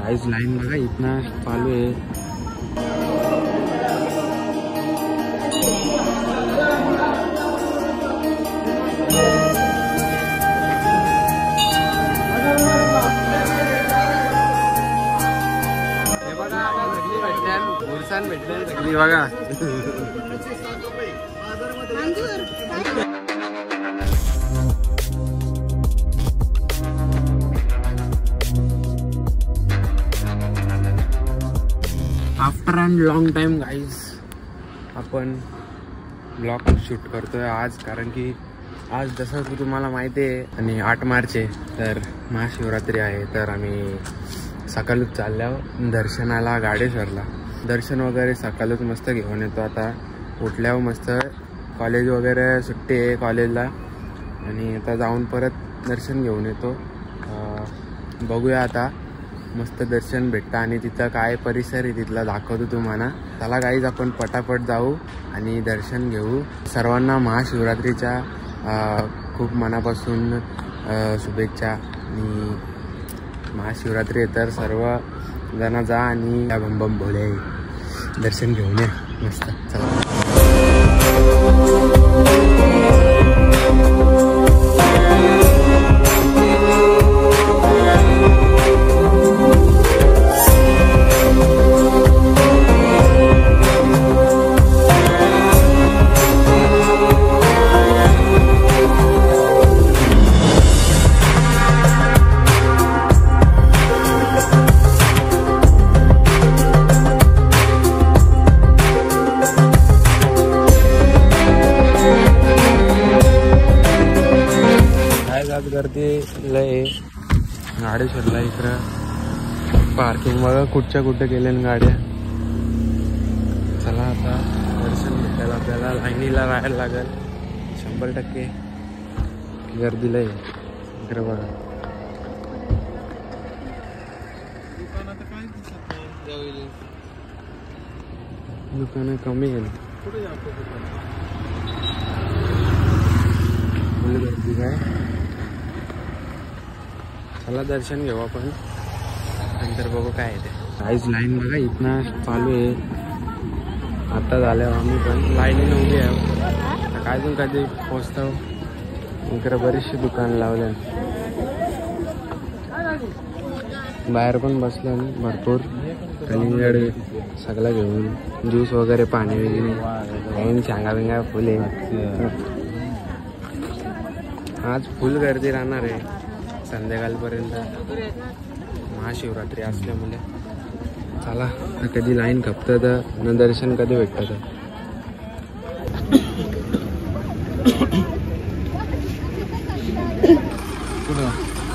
Guys line बघा इतना चालू आहे. भेटले बघा. After and long time guys आपण ब्लॉग शूट करतोय आज, कारण की आज जसं की तुम्हाला माहिती आहे आणि 8 मार्च आहे तर महाशिवरात्री आहे. तर आम्ही सकाळीच चालल्यावर दर्शनाला गाडेश्वरला. दर्शन वगैरे सकाळच मस्त घेऊन येतो. आता उठल्यावर मस्त कॉलेज वगैरे सुट्टी आहे कॉलेजला आणि आता जाऊन परत दर्शन घेऊन येतो. बघूया आता मस्त दर्शन भेटतं आणि तिथं काय परिसर आहे तिथला दाखवतो तुम्हाला. चला गाईज आपण पटापट जाऊ आणि दर्शन घेऊ. सर्वांना महाशिवरात्रीच्या खूप मनापासून शुभेच्छा. आणि महाशिवरात्री तर सर्व जण जा आणि या बंबम भोले दर्शन घेऊन या मस्त. चला गर्दी लय गाडेश्वरला. इकडं पार्किंग बघा कुठच्या कुठे गेले गाड्या. चला आता दर्शन भेटायला आपल्याला लाईनीला राहायला लागेल 100%. गर्दी लय इकडं बघा. दुकानं कमी गेली फुल गर्दी काय. चला दर्शन घेऊ आपण नंतर बघू काय आहे ते. काहीच लाईन बघा इतना चालू आहे. आता झाल्यावर आम्ही पण लाईनीने उभी आहे. आता काय अजून कधी पोचतो. इकडे बरीचशी दुकान लावले बाहेर पण बसले भरपूर. आणि सगळं घेऊन ज्यूस वगैरे पाणी वगैरे काही शांगा बिंगा फुले. आज फुल गर्दी राहणार आहे संध्याकाळपर्यंत महाशिवरात्री असल्यामुळे. चला कधी लाईन खपतं तर दर्शन कधी भेटतं.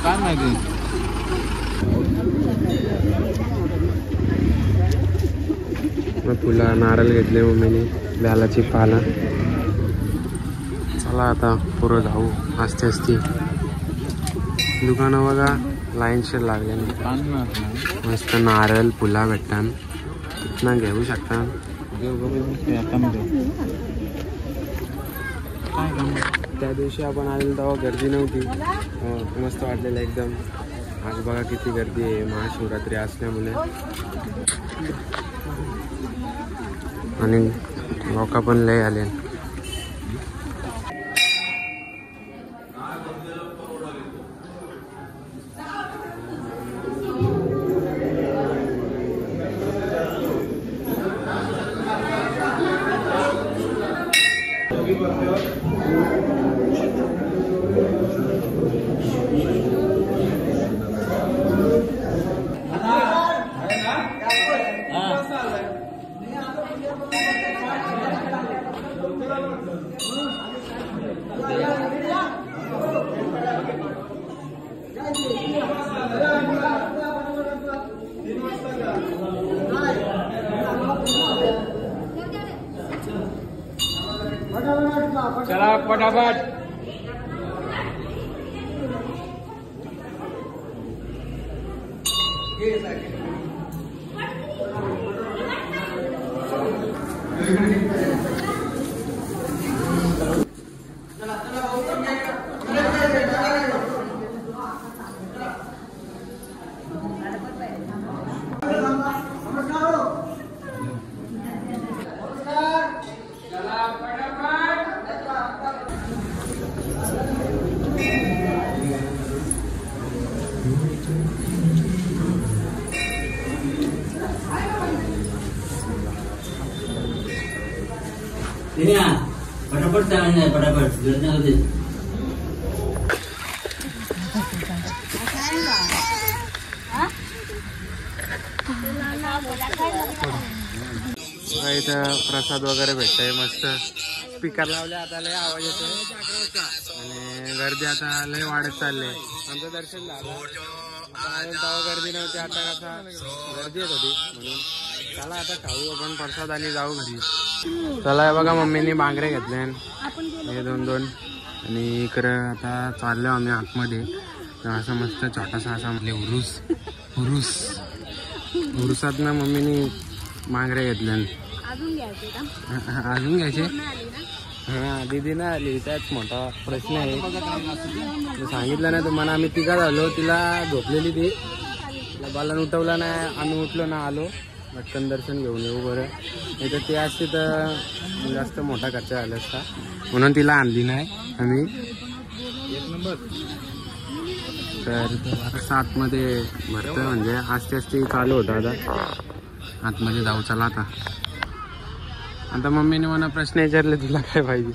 काय माहिती मग फुला नारळ घेतले मम्मीने बेलाची पाला. चला आता पुरं जाऊ आस्ते आस्ते. दुकानं बघा लाईनशीर लागले मस्त. नारळ फुला भेटतात तिथनं घेऊ शकता. त्या दिवशी आपण आलेलो तेव्हा गर्दी नव्हती. मस्त वाटलेलं एकदम. आज बघा किती गर्दी आहे महाशिवरात्री असल्यामुळे. आणि लोक पण लय आले. चला फटाफट. फटाफट चालणार फटाफट होते इथं प्रसाद वगैरे भेटतंय मस्त. स्पीकर लावले आता लय आवाज येतोय आणि गर्दी आता लय वाढत चालली. आमचं दर्शन झालं तेव्हा गर्दी नव्हती, आता कसा गर्दी येत होती म्हणून चला आता खाऊ आपण प्रसाद आणि जाऊ घरी. चला हे बघा मम्मीने बांगरे घेतले हे 2-2 आणि इकडं आता चाललो आम्ही आतमध्ये. असं मस्त छोटासा असा म्हणजे उरुसात ना मम्मीने बांगरे घेतले. अजून घ्यायचे हा दीदी ना आली त्याच मोठा प्रश्न आहे. सांगितलं नाही तुम्हाला आम्ही तिघा झालो, तिला झोपलेली ती बाला उठवला नाही, आम्ही उठलो ना आलो पटकन दर्शन घेऊन येऊ बरं. नाही तर ते असते तर जास्त मोठा खर्च झाला असता म्हणून तिला आणली नाही आम्ही. तर 7 मध्ये भरतं म्हणजे आस्ते चालू होतं. आता आतमध्ये जाऊ चला. आता मम्मीने मला प्रश्न विचारले तुला काय पाहिजे.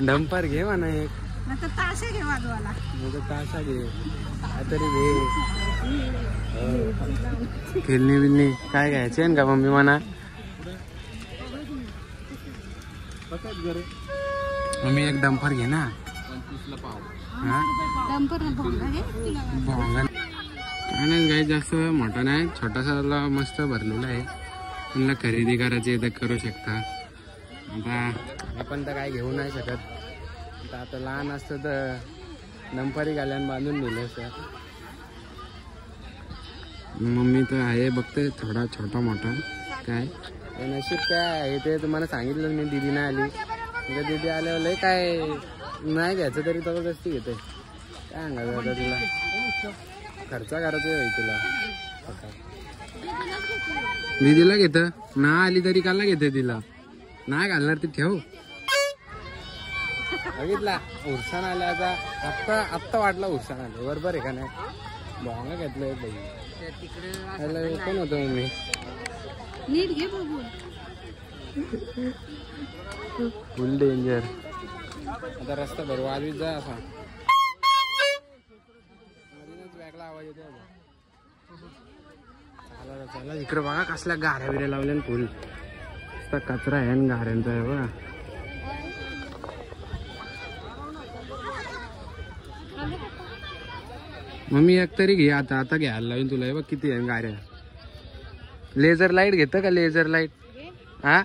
डंपर घे म्हणा एक, ताशा घे वाजवायला, ताशा घे काहीतरी घे. खेळणी बिलणी काय घ्यायचे का मम्मी म्हणा. मम्मी एक डंपर घे ना. भोंगा नाही जास्त मोठा नाही, छोटासा मस्त भरलेला आहे. तुम्हाला खरेदी करायची तर करू शकता. आता आपण तर काय घेऊ नाही शकत. आता लहान असतं तर डंपरी घाल्यान बांधून नेलं असं. मम्मी तर आहे बघते थोडा छोटा मोठा काय नशीब काय आहे ते तुम्हाला सांगितलं मी. दीदी नाही आली म्हणजे दीदी आल्यावर लय काय नाही घ्यायचं तरी जबरदस्ती घेते. काय सांगायचं आता तिला खर्च करायचं होईल तिला. दीदीला घेत ना आली तरी काला घेते तिला नाही घालणार ती ठेव. बघितला उरसान आल्याचा आत्ता वाटला उरसान आले बरोबर आहे का नाही. भोंगा घेतलंय तिकडे कोण होतो मम्मी नीट घे फुल डेंजर. आता रस्ता भरू आधीच जा असा वेगळा आवाज येतो. चला इकडे बघा कसल्या गाऱ्या बिऱ्या लावल्या फुल कचरा आहे आणि गाऱ्यांचा आहे बघा. मम्मी एक तरी घे आता घ्यायला लावून तुला. बघ किती आहे गाऱ्या. लेझर लाईट घेतं का लेझर लाईट. हा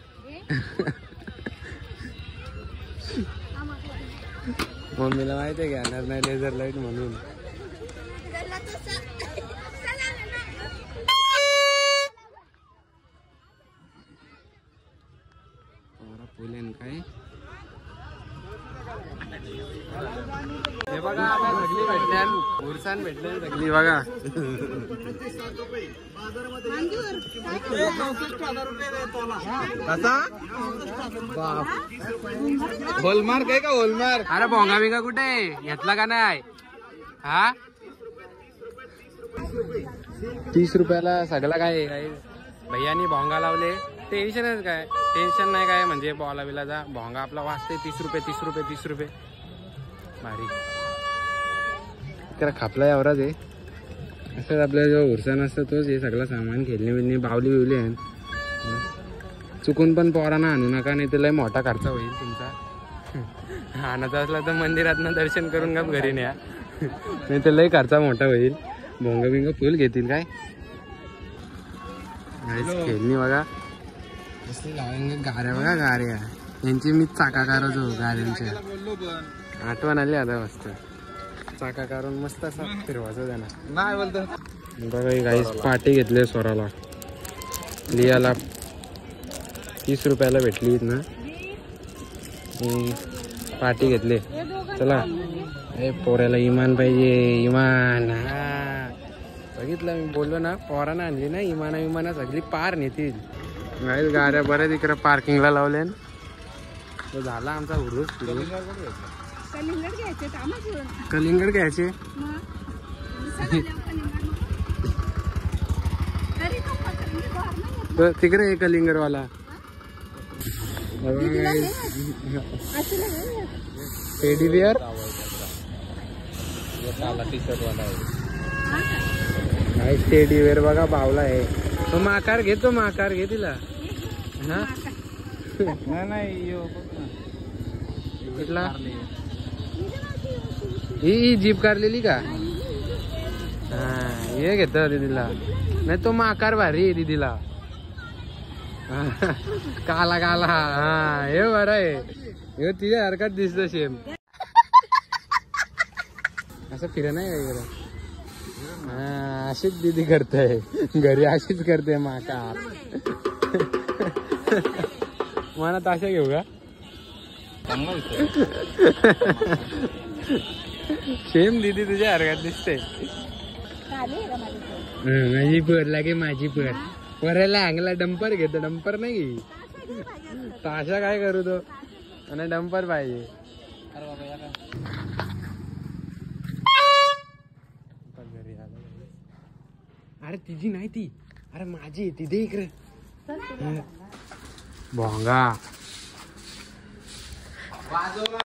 मम्मीला माहिती आहे घेणार नाही लेझर लाईट म्हणून. फुलेन काय हे बघा आता सगळी भेटल्या उरसान भेटले सगळी बघा. कसा होलमार्क आहे का होलमार्क. अरे भोंगा बिंगा कुठे घेतला का नाही. हा 30 रुपयाला सगळं काय भैयानी भोंगा लावले. टेन्शनच काय टेन्शन नाही काय म्हणजे बॉला बिलाचा भोंगा आपला वाचते 30 रुपये भारी. इकडे खापला एवढाच आहे. असंच आपल्या जो उरसान असतं तोच हे सगळं सामान खेळणे बिळणे बावली बिवली आहे. चुकून पण पोरांना आणू नका नाही तर लय मोठा खर्च होईल तुमचा. आणायचा असला तर मंदिरातनं दर्शन करून गप घरी न्या नाही तर लय खर्च मोठा होईल. भोंगा बिंगा फुल घेतील काय खेळणी बघा. गाऱ्या बघा गाऱ्या यांची मी चाका करायचो गाऱ्यांच्या. आठवण आली आता मस्त चाका काढून मस्त असा फिरवायचं त्यांना नाही बोलतो. बघा गाईस पाटी घेतली स्वराला लियाला 30 रुपयाला भेटली ना. पाटी घेतली. चला पोऱ्याला इमान पाहिजे इमान. हा बघितलं मी बोललो ना पोरानं आणली ना इमाना सगळी पार नेतील. गाईस गाड्या बऱ्याच इकडे पार्किंगला लावल्या. तो झाला आमचा उरूस फिरून. कलिंगड घ्यायचे तो तिकडे आहे कलिंगरवाला. टेडी बिअर टी शर्ट वाला आहे. टेडी बिअर बघा भावला आहे. तो माकार घे, तो माकार घे तिला. हा नाही कुठला ही जीप काढलेली का? हा हे घेत दीदीला. नाही तो माकार भारी आहे दीदीला. काला काला. हा हे बरं आहे. हे तिच्या हरकत दिसत सेम. असं फिर नाही काय गेलं. हा अशीच दीदी करते घरी. अशीच करते माकार. मला ताशा घेऊ का? सेम दीदी तुझ्या हरकत दिसते. माझी पर लागे. माझी पर वरायला अंगला डंपर घेतो. डंपर नाही घे. ताशा काय करू तो आणि डंपर पाहिजे. अरे तिची नाही ती. अरे माझी ती दे इकडे. भोंगा वाजव.